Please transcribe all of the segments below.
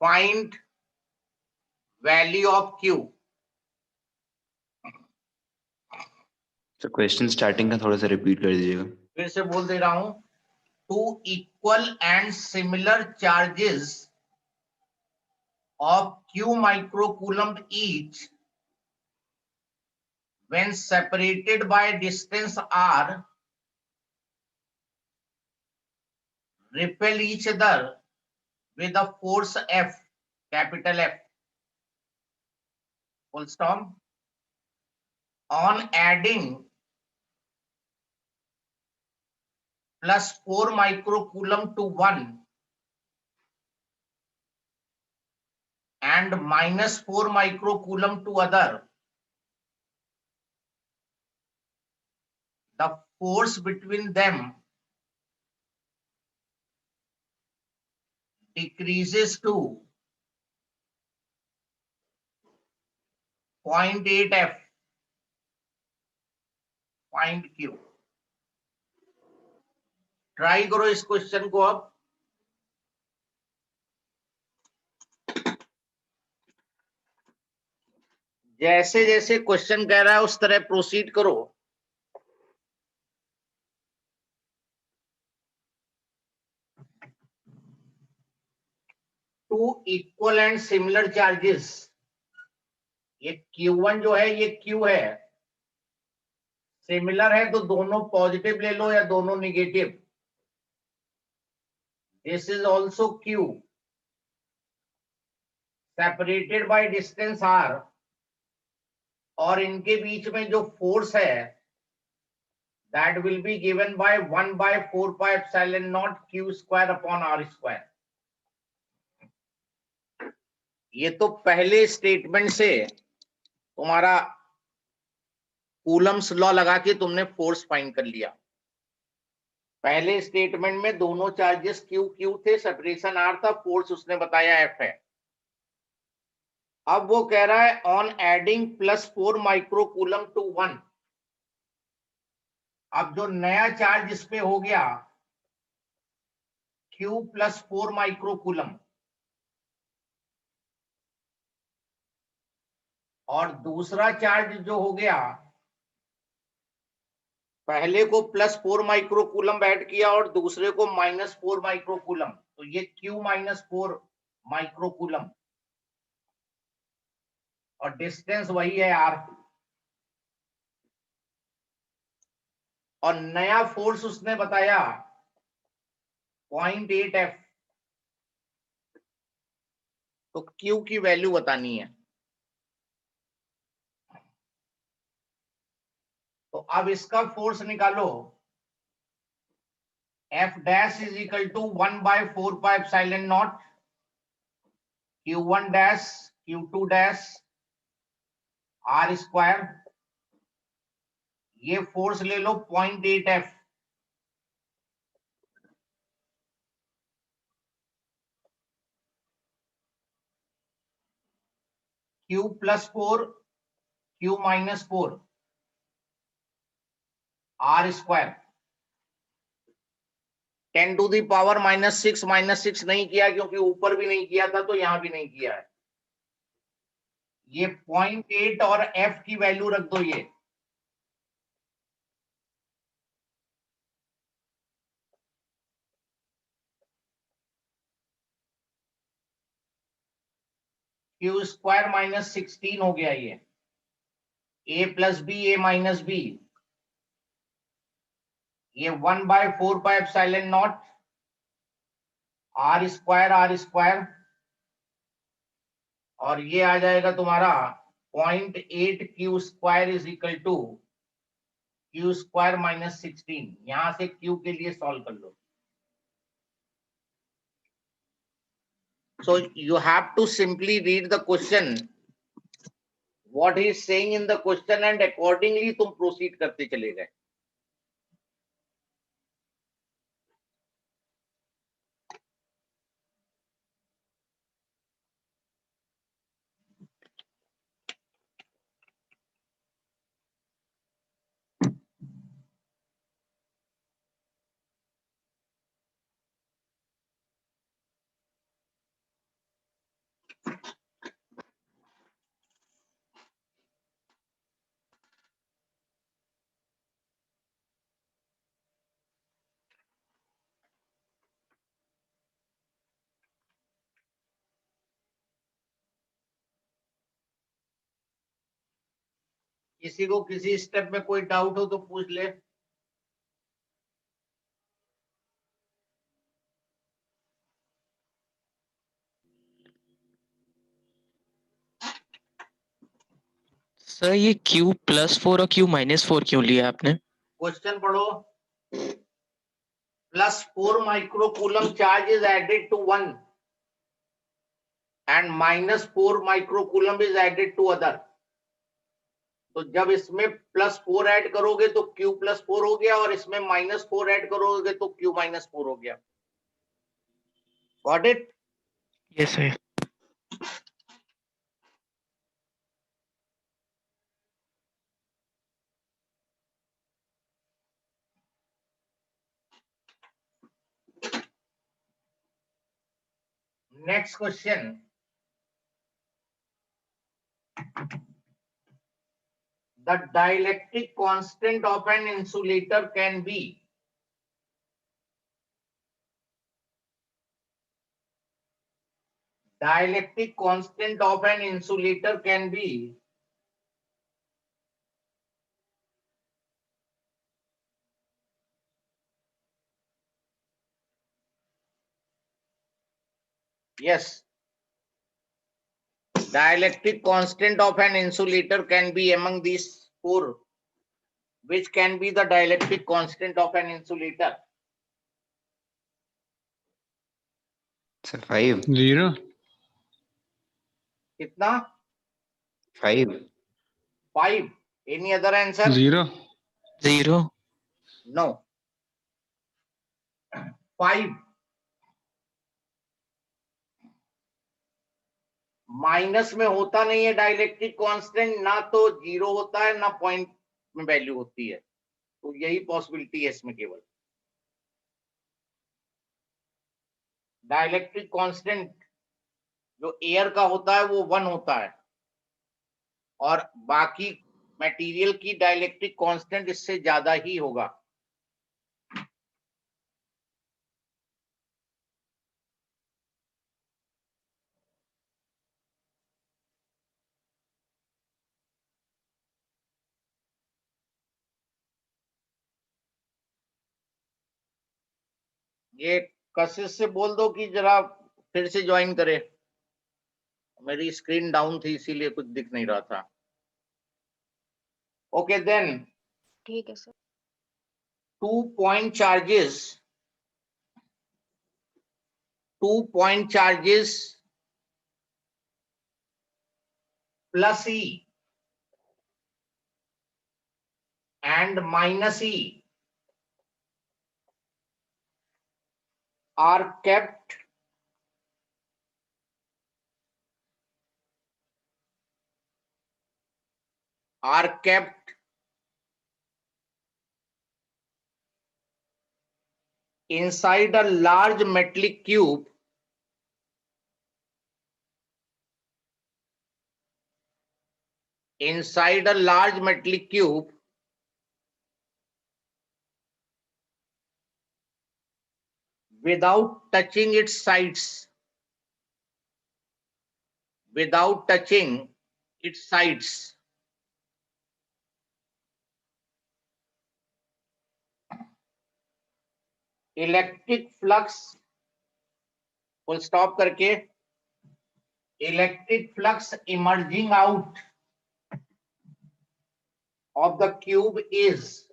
Find value of Q। तो question starting का थोड़ा सा रिपीट कर दीजिएगा। फिर से बोल दे रहा हूं, two equal and similar charges of Q microcoulomb each when separated by distance r repel each other with a force F, capital F, full stop, on adding plus 4 microcoulomb to one and minus 4 microcoulomb to other, the force between them decreases to 0.8 F. Find Q. Try करो इस question को। अब जैसे जैसे question कह रहा है उस तरह प्रोसीड करो। Two equal and similar charges, ये Q1 जो है ये Q है, सिमिलर है तो दोनों पॉजिटिव ले लो या दोनों निगेटिव। This is also Q, separated by distance R, और इनके बीच में जो फोर्स है that will be given by 1/4πε0 Q square upon R square. ये तो पहले स्टेटमेंट से तुम्हारा कूलम्स लॉ लगा के तुमने फोर्स फाइंड कर लिया। पहले स्टेटमेंट में दोनों चार्जेस Q थे, सेपरेशन R था, फोर्स उसने बताया F है। अब वो कह रहा है on adding plus 4 microcoulomb to 1। अब जो नया चार्ज इस पे हो गया Q प्लस 4 माइक्रोकूलम, और दूसरा चार्ज जो हो गया, पहले को प्लस 4 माइक्रोकूलम ऐड किया और दूसरे को माइनस 4 माइक्रोकूलम, तो ये Q माइनस 4 माइक्रोकूलम, और डिस्टेंस वही है R, और नया फोर्स उसने बताया 0.8 F। तो Q की वैल्यू बतानी है। तो अब इसका फोर्स निकालो, F dash is equal to 1/4πε0 Q1 dash Q2 dash R square. ये फोर्स ले लो 0.8 F, Q plus 4 Q minus 4 R square. 10 to the power -6 -6 नहीं किया क्योंकि ऊपर भी नहीं किया था तो यहां भी नहीं किया है। ये 0.8 और F की वैल्यू रख दो। ये Q स्क्वायर माइनस 16 हो गया। ये A plus B A minus B, ये 1/4πε0 R स्क्वायर, और ये आ जाएगा तुम्हारा 0.8 Q square is equal to Q square minus 16। यहां से Q के लिए सॉल्व कर लो। So you have to simply read the question, what he is saying in the question, and accordingly तुम proceed करते चले गए। किसी को किसी स्टेप में कोई डाउट हो तो पूछ ले। सर ये Q+4 और Q-4 क्यों लिया आपने? क्वेश्चन पढ़ो। +4 microcoulomb charge is added to one and -4 microcoulomb is added to other. तो जब इसमें +4 ऐड करोगे तो Q+4 हो गया और इसमें -4 ऐड करोगे तो Q-4 हो गया। Got it? Yes sir. Next question. The dielectric constant of an insulator can be dielectric constant of an insulator can be yes. Dielectric constant of an insulator can be among these four. Which can be the dielectric constant of an insulator? Sir, 5. 0. कितना? 5. 5. Any other answer? 0. 0. No. 5. Minus में होता नहीं है dielectric constant, ना तो 0 होता है ना पॉइंट में वैल्यू होती है, तो यही पॉसिबिलिटी है इसमें केवल। डाइलेक्ट्रिक कांस्टेंट जो एयर का होता है वो 1 होता है और बाकी मटेरियल की डाइलेक्ट्रिक कांस्टेंट इससे ज्यादा ही होगा। ये कशिश से बोल दो कि जरा फिर से ज्वाइन करे, मेरी स्क्रीन डाउन थी इसीलिए कुछ दिख नहीं रहा था। ओके देन, ठीक है sir. 2 point charges plus E and minus E are kept inside a large metallic cube without touching its sides. Electric flux full stop करके, electric flux emerging out of the cube is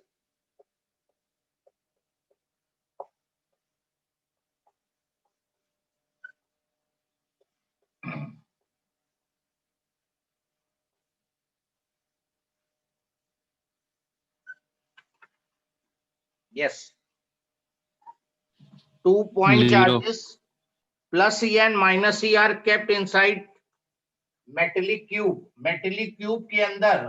yes, 2 point 0. charges plus E and minus E are kept inside metallic cube के अंदर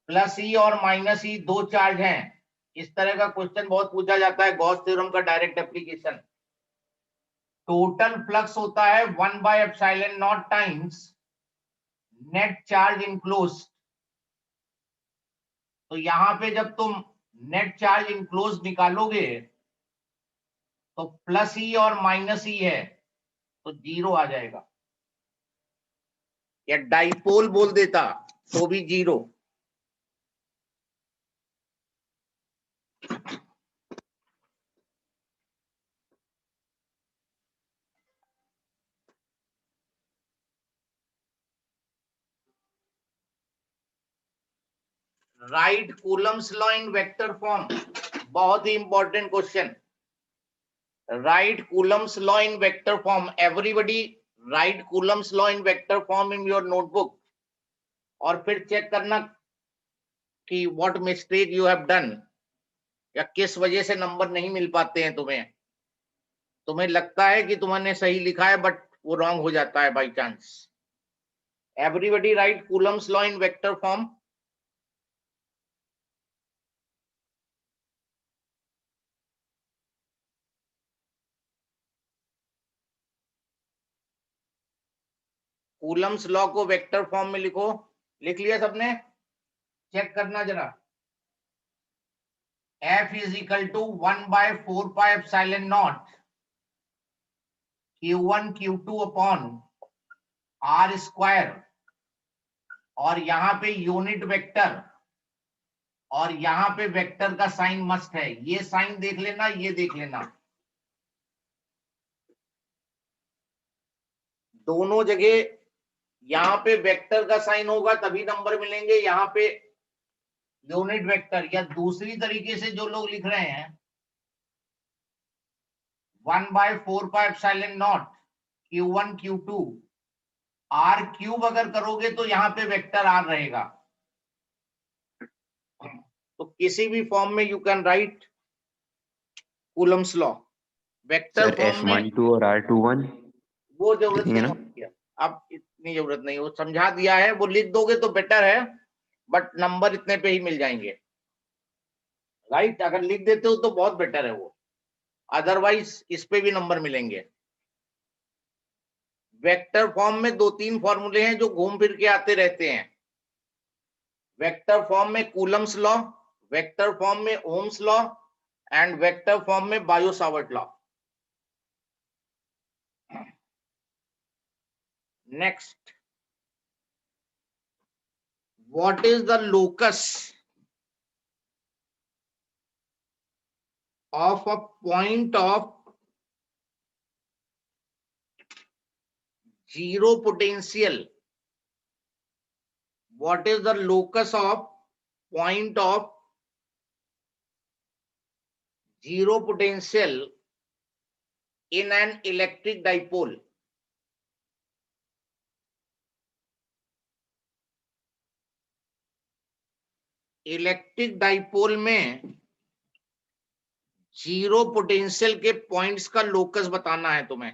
plus ई और minus ई 2 charge हैं। इस तरह का question बहुत पूछा जाता है, गॉस थ्योरम का डायरेक्ट एप्लीकेशन। टोटल फ्लक्स होता है 1/ε0 टाइम्स नेट चार्ज इनक्लोज्ड। तो यहां पे जब तुम नेट चार्ज इनक्लोज्ड निकालोगे तो प्लस ई और माइनस ई है तो 0 आ जाएगा, या डाइपोल बोल देता तो भी 0। Write Coulomb's law in vector form, बहुत ही important question. Write Coulomb's law in vector form, everybody write Coulomb's law in vector form in your notebook, और फिर चेक करना कि what mistake you have done, या किस वजह से नंबर नहीं मिल पाते हैं तुम्हें। तुम्हें लगता है कि तुमने सही लिखा है बट वो रॉन्ग हो जाता है by chance. Everybody write Coulomb's law in vector form. Coulomb's law को वेक्टर फॉर्म में लिखो। लिख लिया सबने? चेक करना जरा। F is equal to 1 by 4 pi epsilon naught Q1 Q2 upon R square, और यहाँ पे यूनिट वेक्टर, और यहाँ पे वेक्टर का साइन मस्ट है। ये साइन देख लेना, ये देख लेना, दोनों जगह यहाँ पे वेक्टर का साइन होगा तभी नंबर मिलेंगे, यहाँ पे यूनिट वेक्टर। या दूसरी तरीके से जो लोग लिख रहे हैं 1 by 4 pi epsilon naught Q1 Q2 R cube अगर करोगे तो यहाँ पे वेक्टर R रहेगा। तो किसी भी फॉर्म में you can write Coulomb's law. Vector sir form में F12 और R21 वो जरूरत लिखेंगे नहीं ना? होती है, अब इतनी जरूरत नहीं, वो समझा दिया है, वो लिख दोगे तो बेटर है, बट नंबर इतने पे ही मिल जाएंगे। राइट, अगर लिख देते हो तो बहुत बेटर है वो, अदरवाइज इस पे भी नंबर मिलेंगे। वेक्टर फॉर्म में दो तीन फॉर्मूले हैं जो घूम फिर के आते रहते हैं। वेक्टर फॉर्म में कूलम्स लॉ, वेक्टर फॉर्म में Ohm's law, and vector form में Biot Savart law. Next, what is the locus of a point of zero potential? What is the locus of point of zero potential in an electric dipole? Electric dipole में zero potential के points का locus बताना है तुम्हें।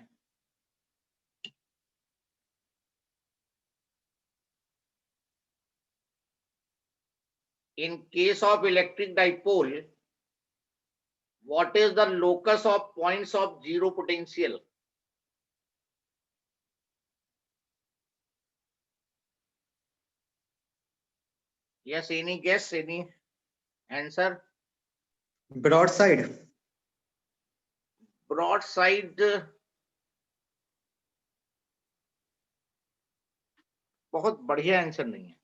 In case of electric dipole, what is the locus of points of zero potential? Yes, any guess, any answer? Broadside. Broadside बहुत बढ़िया answer नहीं है।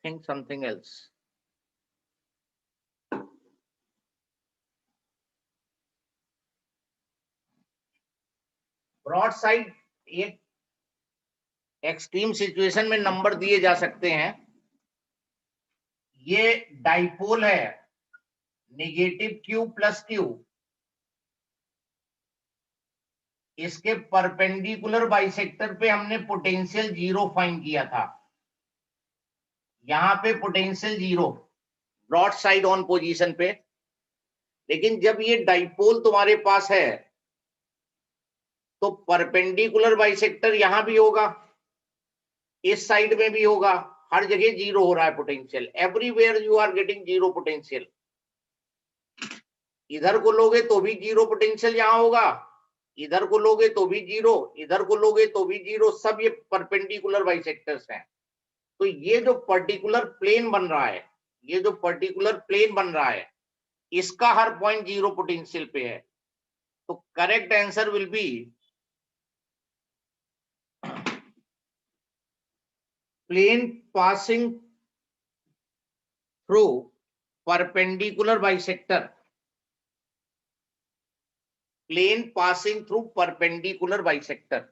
Think something else. ब्रॉडसाइड एक एक्सट्रीम सिचुएशन में नंबर दिए जा सकते हैं। ये डाइपोल है, नेगेटिव क्यू प्लस क्यू, इसके परपेंडिकुलर बाइसेक्टर पे हमने पोटेंशियल जीरो फाइंड किया था। यहाँ पे potential zero broadside on position पे। लेकिन जब ये डाइपोल तुम्हारे पास है तो परपेंडिकुलर बाइसेक्टर यहां भी होगा, इस साइड में भी होगा, हर जगह जीरो हो रहा है potential. Everywhere you are getting zero potential. इधर को लोगे तो भी जीरो पोटेंशियल यहां होगा, इधर को लोगे तो भी जीरो, इधर को लोगे तो भी जीरो, सब ये परपेंडिकुलर बाइसेक्टर्स हैं। तो ये जो पर्टिकुलर प्लेन बन रहा है, ये जो पर्टिकुलर प्लेन बन रहा है, इसका हर पॉइंट जीरो पोटेंशियल पे है। तो correct answer will be plane passing through perpendicular bisector, plane passing through perpendicular bisector,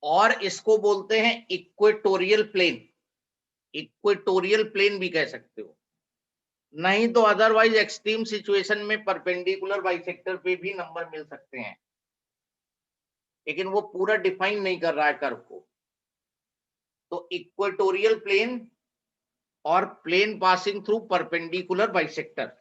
और इसको बोलते हैं इक्वेटोरियल प्लेन। इक्वेटोरियल प्लेन भी कह सकते हो, नहीं तो अदरवाइज एक्सट्रीम सिचुएशन में परपेंडिकुलर बाइसेक्टर पे भी नंबर मिल सकते हैं, लेकिन वो पूरा डिफाइन नहीं कर रहा है कर्व को। तो इक्वेटोरियल प्लेन और plane passing through perpendicular bisector.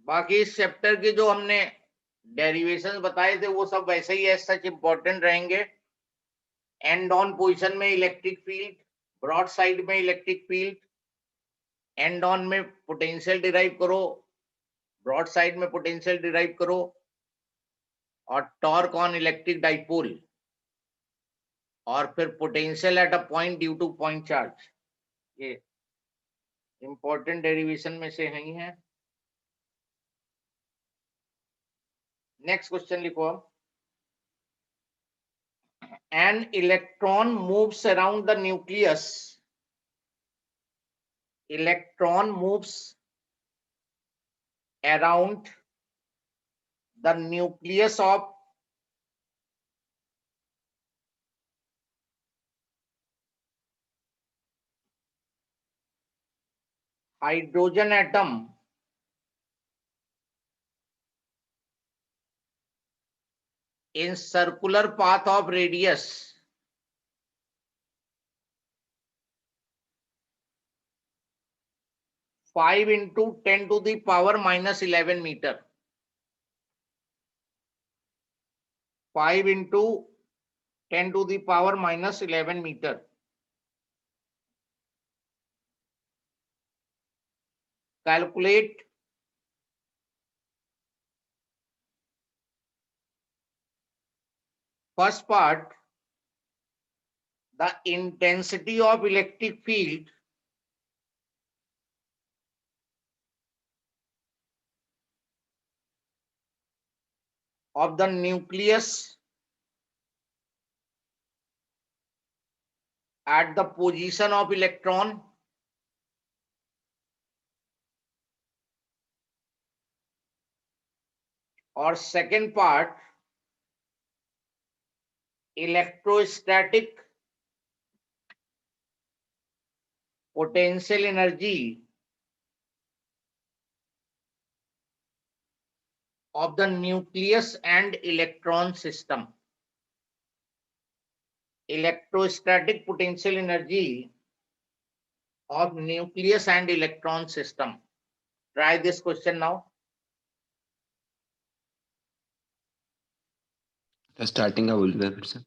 बाकी इस चैप्टर के जो हमने डेरिवेशंस बताए थे वो सब वैसे ही एज सच इंपॉर्टेंट रहेंगे। एंड ऑन पोजीशन में इलेक्ट्रिक फील्ड, ब्रॉड साइड में इलेक्ट्रिक फील्ड, एंड ऑन में पोटेंशियल डिराइव करो, ब्रॉड साइड में पोटेंशियल डिराइव करो, और टॉर्क ऑन इलेक्ट्रिक डाइपोल, और फिर potential at a point due two point charge. ये इंपॉर्टेंट डेरिवेशन में से ही है। नेक्स्ट क्वेश्चन लिखो अब। An electron moves around the nucleus. Electron moves around the nucleus of hydrogen atom in circular path of radius 5 into 10 to the power minus 11 meter. 5 into 10 to the power minus 11 meter. Calculate first part, the intensity of electric field of the nucleus at the position of electron और second part, electrostatic potential energy of the nucleus and electron system. Electrostatic potential energy of nucleus and electron system. Try this question now. Starting का बोलिएगा फिर से।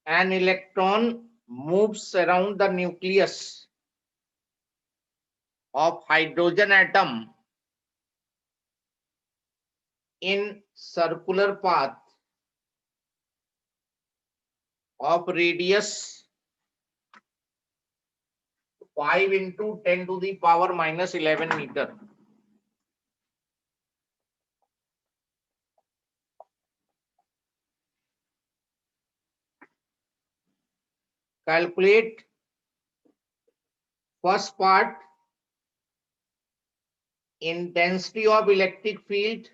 An electron moves around the nucleus of hydrogen atom in circular path of radius 5 into 10 to the power minus 11 meter. Calculate first part, intensity of electric field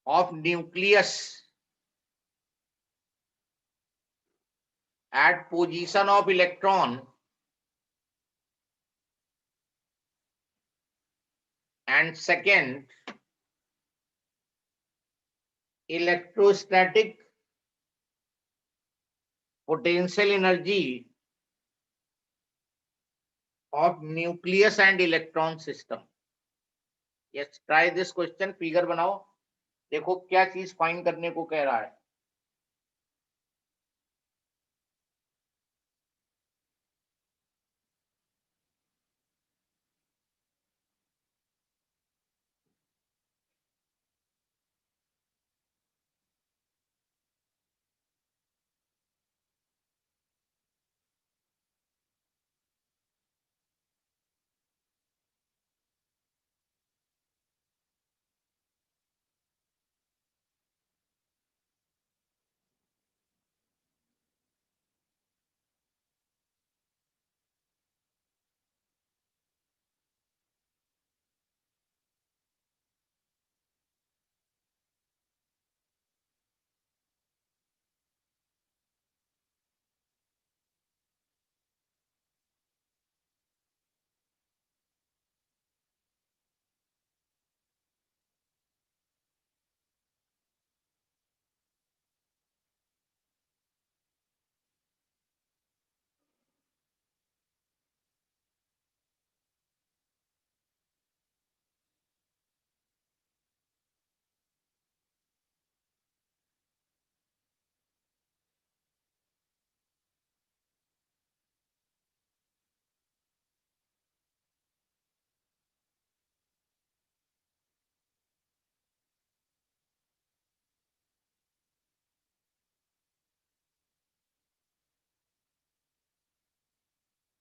of nucleus at position of electron and second, electrostatic potential energy of nucleus and electron system. Yes, try this question. Figure बनाओ, देखो क्या चीज find करने को कह रहा है।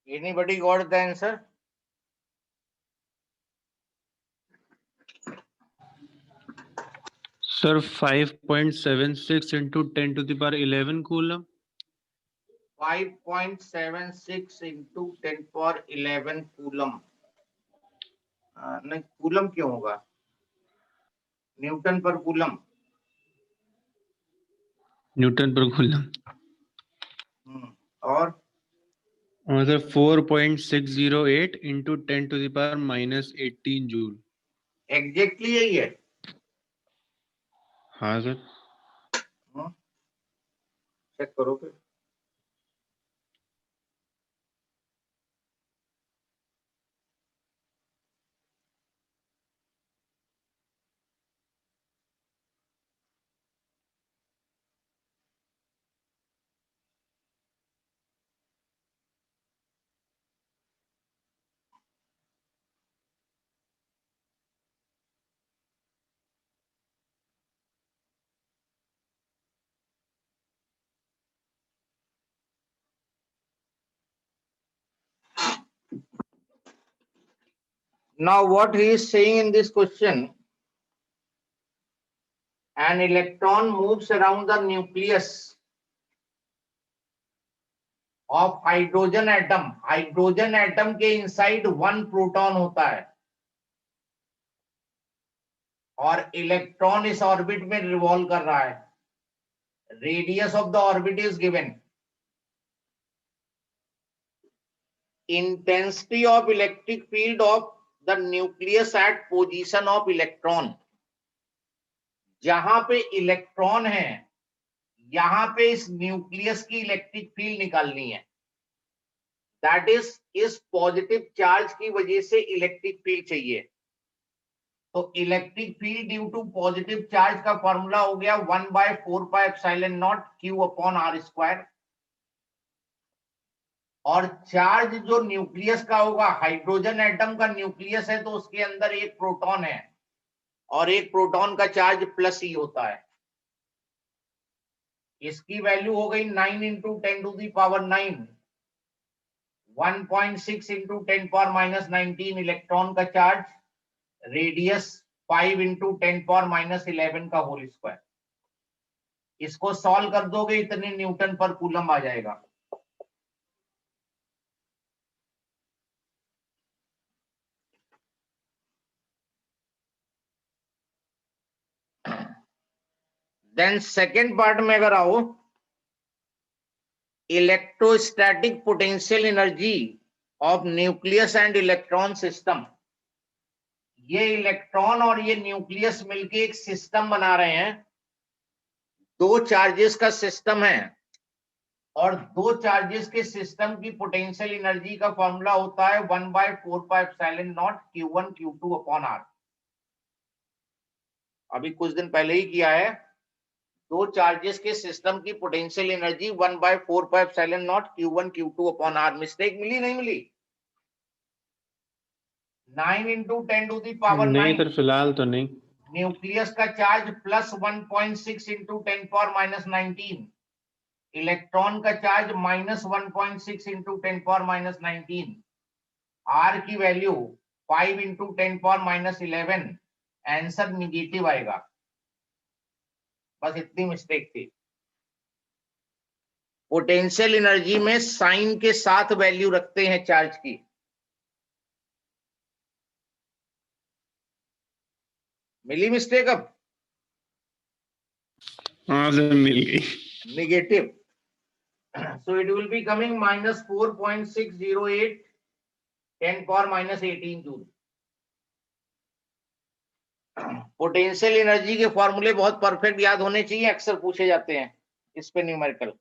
Anybody got the answer? Sir, 5.76 into 10 to the power 11 coulomb. 5.76 into 10 power 11 coulomb. नहीं, कूलम क्यों होगा? न्यूटन पर कूलम। न्यूटन पर कूलम। और sir 4.608 into 10 to the power minus 18 joule. Exactly यही है। हाँ सर। चेक करो फिर। Now what he is saying in this question, an electron moves around the nucleus of hydrogen atom. Hydrogen atom के inside 1 proton होता है और electron इस ऑर्बिट में रिवॉल्व कर रहा है। Radius of the orbit is given. Intensity of electric field of the nucleus eight position of electron. जहां पे इलेक्ट्रॉन है यहां पे इस न्यूक्लियस की इलेक्ट्रिक फील्ड निकालनी है। दैट इज पॉजिटिव चार्ज की वजह से इलेक्ट्रिक फील्ड चाहिए। तो electric field due to positive charge का फॉर्मूला हो गया 1/4πε0 Q/r²। और चार्ज जो न्यूक्लियस का होगा, हाइड्रोजन एटम का न्यूक्लियस है तो उसके अंदर एक प्रोटॉन है और एक प्रोटॉन का चार्ज प्लस ही होता है। इसकी वैल्यू हो गई 9 × 10⁻⁹, 1.6 × 10⁻⁻19 इलेक्ट्रॉन का चार्ज, रेडियस 5 × 10⁻11 का होल स्क्वायर। इसको सॉल्व कर दोगे इतने न्यूटन पर कूलम आ जाएगा। देन सेकेंड पार्ट में अगर आओ, electrostatic potential energy of nucleus and electron system. ये इलेक्ट्रॉन और ये न्यूक्लियस मिलके एक सिस्टम बना रहे हैं। दो चार्जेस का सिस्टम है और दो चार्जेस के सिस्टम की पोटेंशियल एनर्जी का फॉर्मूला होता है 1/4πε0 Q1 Q2/r। अभी कुछ दिन पहले ही किया है। दो चार्जेस के सिस्टम की potential energy 1/4πε0 Q1 Q2/r। Mistake मिली नहीं मिली? 9 × 10⁻⁹ नहीं सर, फिलहाल तो नहीं। न्यूक्लियस का चार्ज प्लस 1.6 × 10⁻⁻19, इलेक्ट्रॉन का चार्ज माइनस 1.6 × 10⁻⁻19, आर की वैल्यू 5 × 10⁻11। आंसर निगेटिव आएगा। बस इतनी मिस्टेक थी। पोटेंशियल एनर्जी में साइन के साथ वैल्यू रखते हैं चार्ज की। मिली मिस्टेक? अब हाँ सर, मिल गई। Negative. So it will be coming -4.608 10⁻18 joule. Potential energy के फॉर्मूले बहुत परफेक्ट याद होने चाहिए, अक्सर पूछे जाते हैं इस पे न्यूमेरिकल।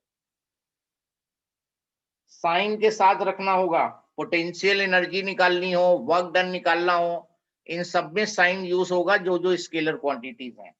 साइन के साथ रखना होगा। पोटेंशियल एनर्जी निकालनी हो, वर्क डन निकालना हो, इन सब में साइन यूज होगा जो जो स्केलर क्वांटिटीज हैं।